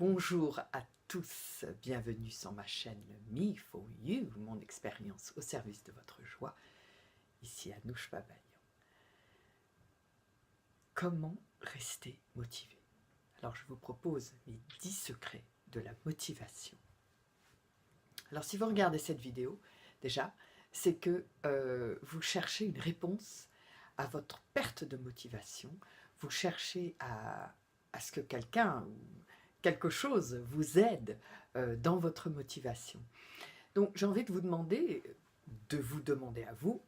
Bonjour à tous, bienvenue sur ma chaîne Me for You, mon expérience au service de votre joie. Ici Anouche Babayan. Comment rester motivé? Alors je vous propose mes 10 secrets de la motivation. Alors si vous regardez cette vidéo, déjà, c'est que vous cherchez une réponse à votre perte de motivation, vous cherchez à ce que quelqu'un ou quelque chose vous aide dans votre motivation. Donc j'ai envie de vous demander à vous,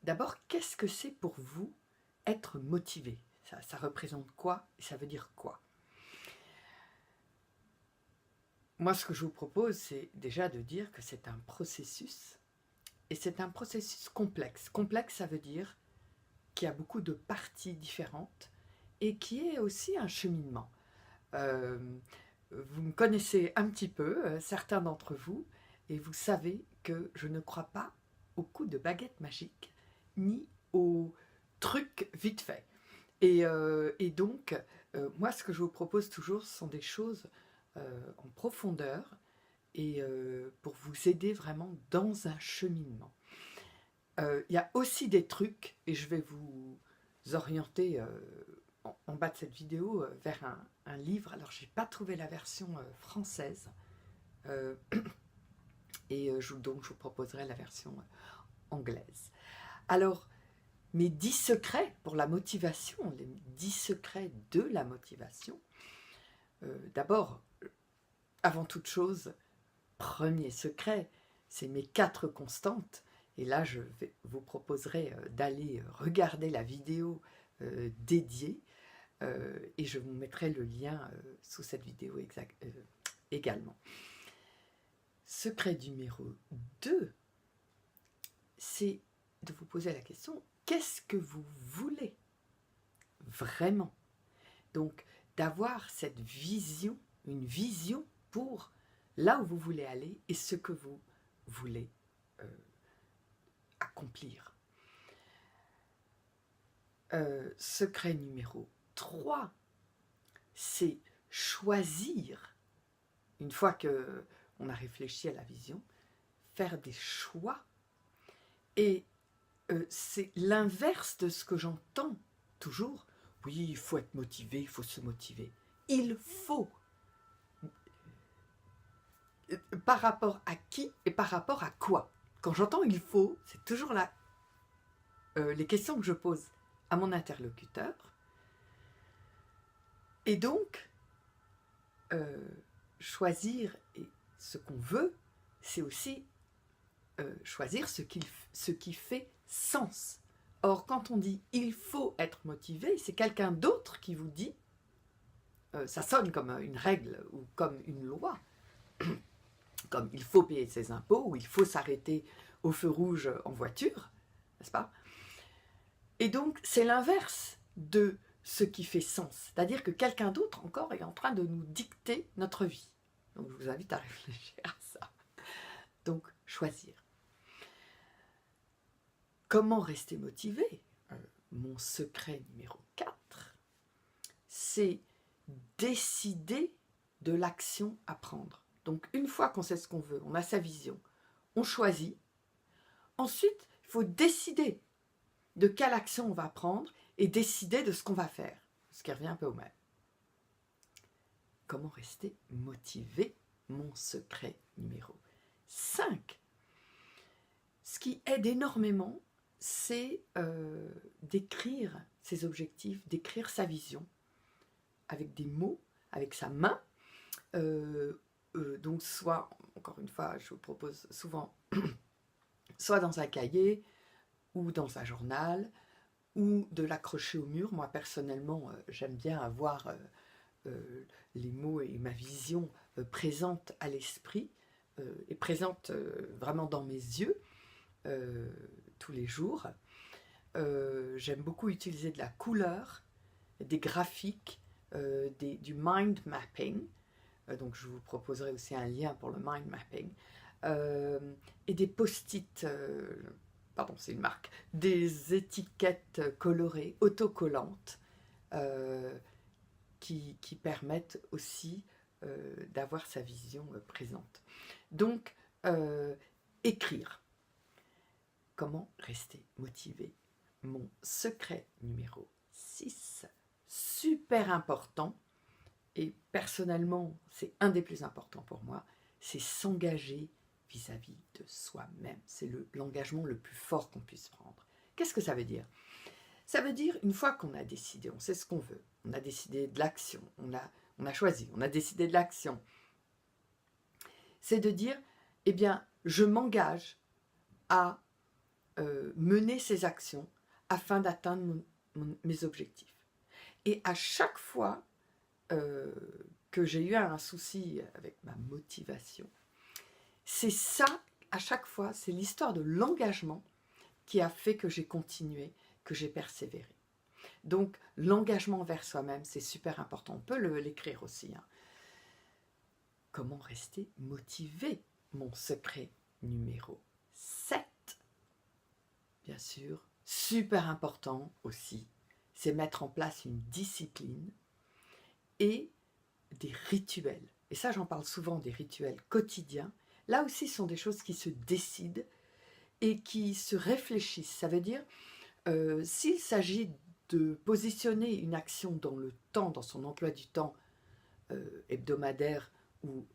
d'abord, qu'est-ce que c'est pour vous être motivé? Ça représente quoi et ça veut dire quoi? Moi, ce que je vous propose, c'est déjà de dire que c'est un processus, et c'est un processus complexe. Complexe, ça veut dire qu'il y a beaucoup de parties différentes, et qui est aussi un cheminement. Vous me connaissez un petit peu, certains d'entre vous, et vous savez que je ne crois pas aux coups de baguette magique, ni aux trucs vite faits. Et donc, moi, ce que je vous propose toujours, ce sont des choses en profondeur, et pour vous aider vraiment dans un cheminement. Il y a aussi des trucs, et je vais vous orienter en bas de cette vidéo vers un livre. Alors, je n'ai pas trouvé la version française, et donc je vous proposerai la version anglaise. Alors, mes 10 secrets pour la motivation, les 10 secrets de la motivation. D'abord, avant toute chose, premier secret, c'est mes 4 constantes. Et là, je vous proposerai d'aller regarder la vidéo dédiée, et je vous mettrai le lien sous cette vidéo également. Secret numéro 2, c'est de vous poser la question, qu'est-ce que vous voulez vraiment? Donc, d'avoir cette vision, une vision pour là où vous voulez aller et ce que vous voulez accomplir. Secret numéro 3, c'est choisir, une fois qu'on a réfléchi à la vision, faire des choix. Et c'est l'inverse de ce que j'entends toujours. Oui, il faut être motivé, il faut se motiver. Il faut. Par rapport à qui et par rapport à quoi? Quand j'entends il faut, c'est toujours là les questions que je pose à mon interlocuteur. Et donc, choisir ce qu'on veut, c'est aussi choisir ce qui fait sens. Or, quand on dit « il faut être motivé », c'est quelqu'un d'autre qui vous dit, ça sonne comme une règle ou comme une loi, comme « il faut payer ses impôts » ou « il faut s'arrêter au feu rouge en voiture », n'est-ce pas? Et donc, c'est l'inverse de ce qui fait sens. C'est-à-dire que quelqu'un d'autre encore est en train de nous dicter notre vie. Donc, je vous invite à réfléchir à ça. Donc, choisir. Comment rester motivé? Mon secret numéro 4, c'est décider de l'action à prendre. Donc, une fois qu'on sait ce qu'on veut, on a sa vision, on choisit. Ensuite, il faut décider de quelle action on va prendre et décider de ce qu'on va faire, ce qui revient un peu au même. Comment rester motivé? Mon secret numéro 5. Ce qui aide énormément, c'est d'écrire ses objectifs, d'écrire sa vision, avec des mots, avec sa main. Donc soit, encore une fois, je vous propose souvent, soit dans un cahier, ou dans un journal, ou de l'accrocher au mur. Moi, personnellement, j'aime bien avoir les mots et ma vision présente à l'esprit, et présente vraiment dans mes yeux, tous les jours. J'aime beaucoup utiliser de la couleur, des graphiques, du mind mapping. Donc je vous proposerai aussi un lien pour le mind mapping. Et des post-it, pardon, c'est une marque, des étiquettes colorées, autocollantes, qui permettent aussi d'avoir sa vision présente. Donc, écrire. Comment rester motivé? Mon secret numéro 6, super important, et personnellement, c'est un des plus importants pour moi, c'est s'engager vis-à-vis de soi-même. C'est l'engagement le plus fort qu'on puisse prendre. Qu'est-ce que ça veut dire? Ça veut dire, une fois qu'on a décidé, on sait ce qu'on veut, on a décidé de l'action, on a choisi, on a décidé de l'action, c'est de dire, eh bien, je m'engage à mener ces actions afin d'atteindre mes objectifs. Et à chaque fois que j'ai eu un souci avec ma motivation, c'est ça, à chaque fois, c'est l'histoire de l'engagement qui a fait que j'ai continué, que j'ai persévéré. Donc, l'engagement envers soi-même, c'est super important. On peut l'écrire aussi. Hein. Comment rester motivé? Mon secret numéro 7, bien sûr, super important aussi, c'est mettre en place une discipline et des rituels. Et ça, j'en parle souvent, des rituels quotidiens. Là aussi, ce sont des choses qui se décident et qui se réfléchissent. Ça veut dire, s'il s'agit de positionner une action dans le temps, dans son emploi du temps hebdomadaire ou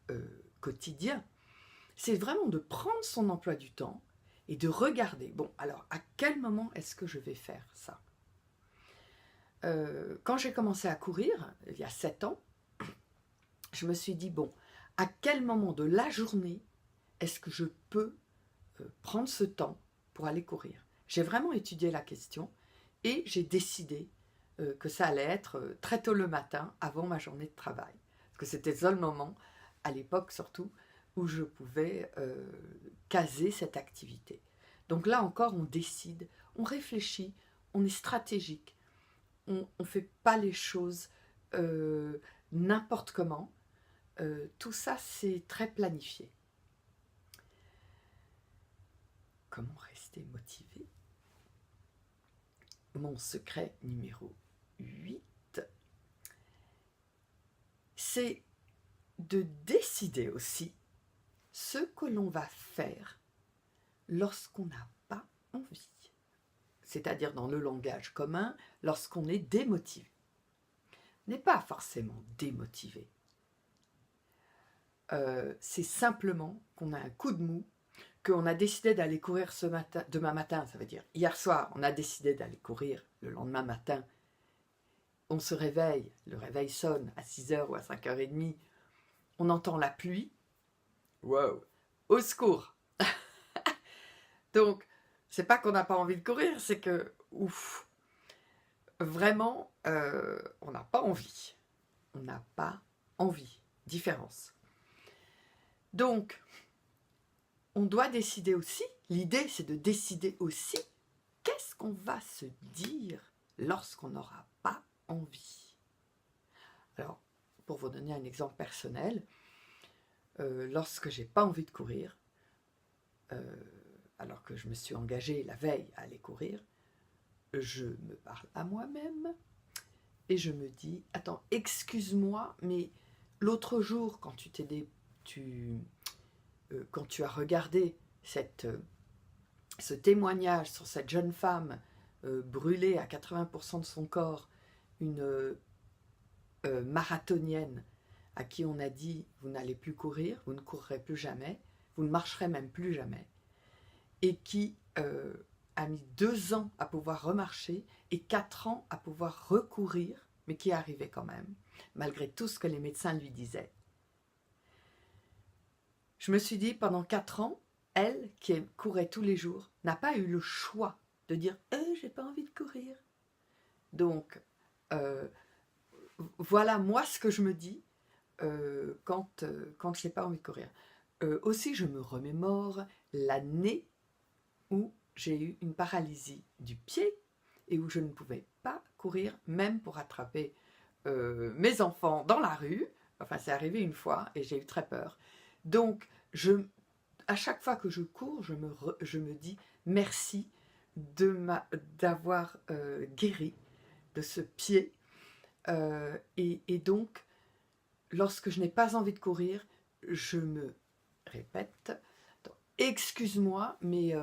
quotidien, c'est vraiment de prendre son emploi du temps et de regarder, bon, alors à quel moment est-ce que je vais faire ça? Quand j'ai commencé à courir, il y a 7 ans, je me suis dit, bon, à quel moment de la journée est-ce que je peux prendre ce temps pour aller courir? J'ai vraiment étudié la question et j'ai décidé que ça allait être très tôt le matin, avant ma journée de travail. Parce que c'était le seul moment, à l'époque surtout, où je pouvais caser cette activité. Donc là encore, on décide, on réfléchit, on est stratégique. On ne fait pas les choses n'importe comment. Tout ça, c'est très planifié. Comment rester motivé? Mon secret numéro 8, c'est de décider aussi ce que l'on va faire lorsqu'on n'a pas envie. C'est-à-dire dans le langage commun, lorsqu'on est démotivé. On n'est pas forcément démotivé. C'est simplement qu'on a un coup de mou, qu'on a décidé d'aller courir demain matin, ça veut dire hier soir, on a décidé d'aller courir, le lendemain matin, on se réveille, le réveil sonne à 6h ou à 5h30, on entend la pluie, wow, au secours. Donc, c'est pas qu'on n'a pas envie de courir, c'est que, ouf, vraiment, on n'a pas envie. On n'a pas envie. Différence. Donc, on doit décider aussi, l'idée c'est de décider aussi, qu'est-ce qu'on va se dire lorsqu'on n'aura pas envie. Alors, pour vous donner un exemple personnel, lorsque j'ai pas envie de courir, alors que je me suis engagée la veille à aller courir, je me parle à moi-même et je me dis, attends, excuse-moi, mais l'autre jour, quand quand tu as regardé ce témoignage sur cette jeune femme brûlée à 80% de son corps, une marathonienne à qui on a dit, vous n'allez plus courir, vous ne courrez plus jamais, vous ne marcherez même plus jamais, et qui a mis 2 ans à pouvoir remarcher et 4 ans à pouvoir recourir, mais qui est arrivée quand même, malgré tout ce que les médecins lui disaient. Je me suis dit, pendant 4 ans, elle, qui courait tous les jours, n'a pas eu le choix de dire « j'ai pas envie de courir ». Donc, voilà moi ce que je me dis quand je n'ai pas envie de courir. Aussi, je me remémore l'année où j'ai eu une paralysie du pied et où je ne pouvais pas courir, même pour attraper mes enfants dans la rue. Enfin, c'est arrivé une fois et j'ai eu très peur. Donc, à chaque fois que je cours, je me dis merci d'avoir guéri de ce pied. Et donc, lorsque je n'ai pas envie de courir, je me répète, excuse-moi, mais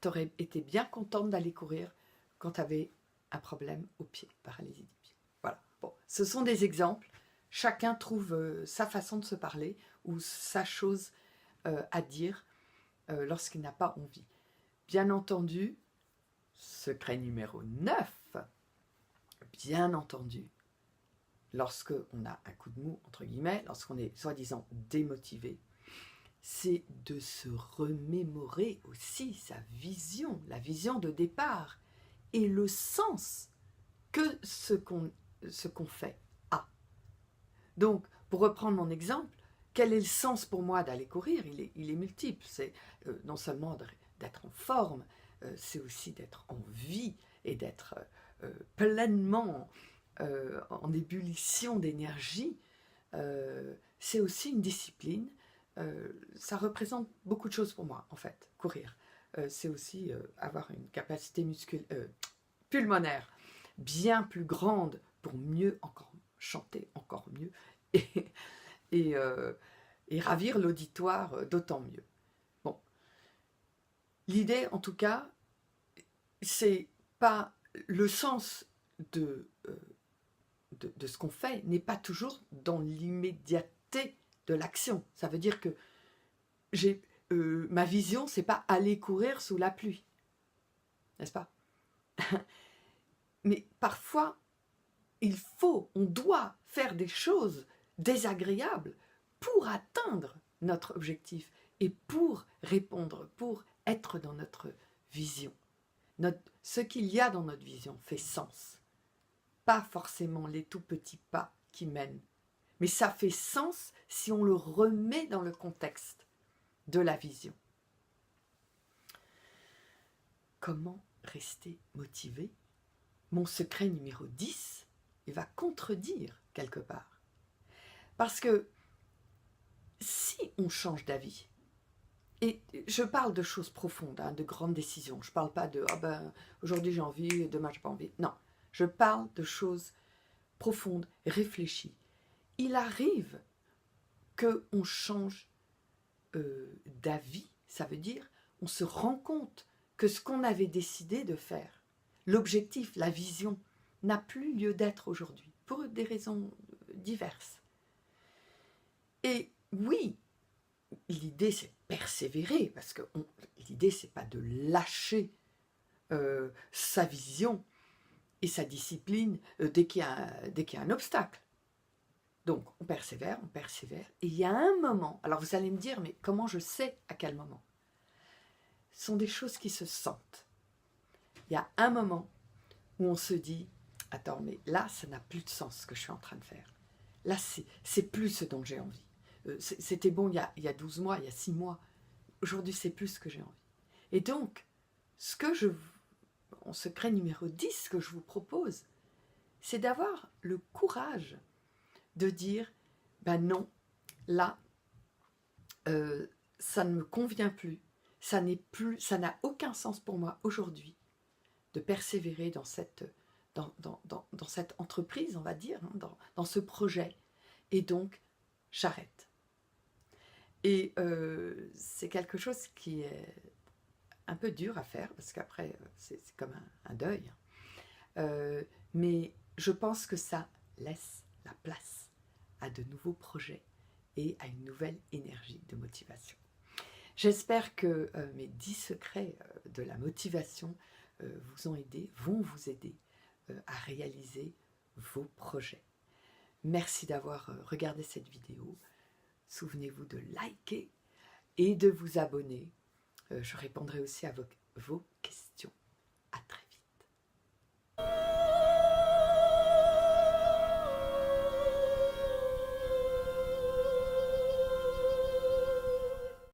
tu aurais été bien contente d'aller courir quand tu avais un problème au pied, paralysie du pied. Voilà. Bon, ce sont des exemples. Chacun trouve sa façon de se parler ou sa chose à dire lorsqu'il n'a pas envie. Bien entendu, secret numéro 9, bien entendu, lorsque on a un coup de mou, entre guillemets, lorsqu'on est soi-disant démotivé, c'est de se remémorer aussi sa vision, la vision de départ et le sens que ce qu'on fait a. Donc, pour reprendre mon exemple, quel est le sens pour moi d'aller courir? Il est multiple. C'est non seulement d'être en forme, c'est aussi d'être en vie et d'être pleinement en ébullition d'énergie. C'est aussi une discipline. Ça représente beaucoup de choses pour moi, en fait, courir. C'est aussi avoir une capacité pulmonaire bien plus grande pour mieux encore chanter encore mieux et, et ravir l'auditoire d'autant mieux. Bon, l'idée, en tout cas, c'est pas le sens de ce qu'on fait n'est pas toujours dans l'immédiateté de l'action. Ça veut dire que ma vision, c'est pas aller courir sous la pluie, n'est-ce pas? Mais parfois, on doit faire des choses désagréables pour atteindre notre objectif et pour répondre, pour être dans notre vision. Ce qu'il y a dans notre vision fait sens. Pas forcément les tout petits pas qui mènent, mais ça fait sens si on le remet dans le contexte de la vision. Comment rester motivé? Mon secret numéro 10, il va contredire quelque part. Parce que si on change d'avis, et je parle de choses profondes, de grandes décisions, je ne parle pas de aujourd'hui j'ai envie, demain j'ai pas envie. Non, je parle de choses profondes, réfléchies. Il arrive qu'on change d'avis, ça veut dire on se rend compte que ce qu'on avait décidé de faire, l'objectif, la vision, n'a plus lieu d'être aujourd'hui, pour des raisons diverses. Et oui, l'idée c'est de persévérer, parce que l'idée c'est pas de lâcher sa vision et sa discipline dès qu'il y a un obstacle. Donc on persévère, et il y a un moment, alors vous allez me dire, mais comment je sais à quel moment? Ce sont des choses qui se sentent. Il y a un moment où on se dit, attends, mais là, ça n'a plus de sens ce que je suis en train de faire. Là, c'est plus ce dont j'ai envie. C'était bon il y a 12 mois, il y a 6 mois. Aujourd'hui, c'est plus ce que j'ai envie. Et donc, en secret numéro 10, ce que je vous propose, c'est d'avoir le courage de dire, ben non, là, ça ne me convient plus, ça n'a aucun sens pour moi aujourd'hui de persévérer dans cette entreprise, on va dire, dans ce projet. Et donc, j'arrête. Et c'est quelque chose qui est un peu dur à faire, parce qu'après, c'est comme un deuil. Mais je pense que ça laisse la place à de nouveaux projets et à une nouvelle énergie de motivation. J'espère que mes 10 secrets de la motivation vont vous aider à réaliser vos projets. Merci d'avoir regardé cette vidéo. Souvenez-vous de liker et de vous abonner. Je répondrai aussi à vos questions.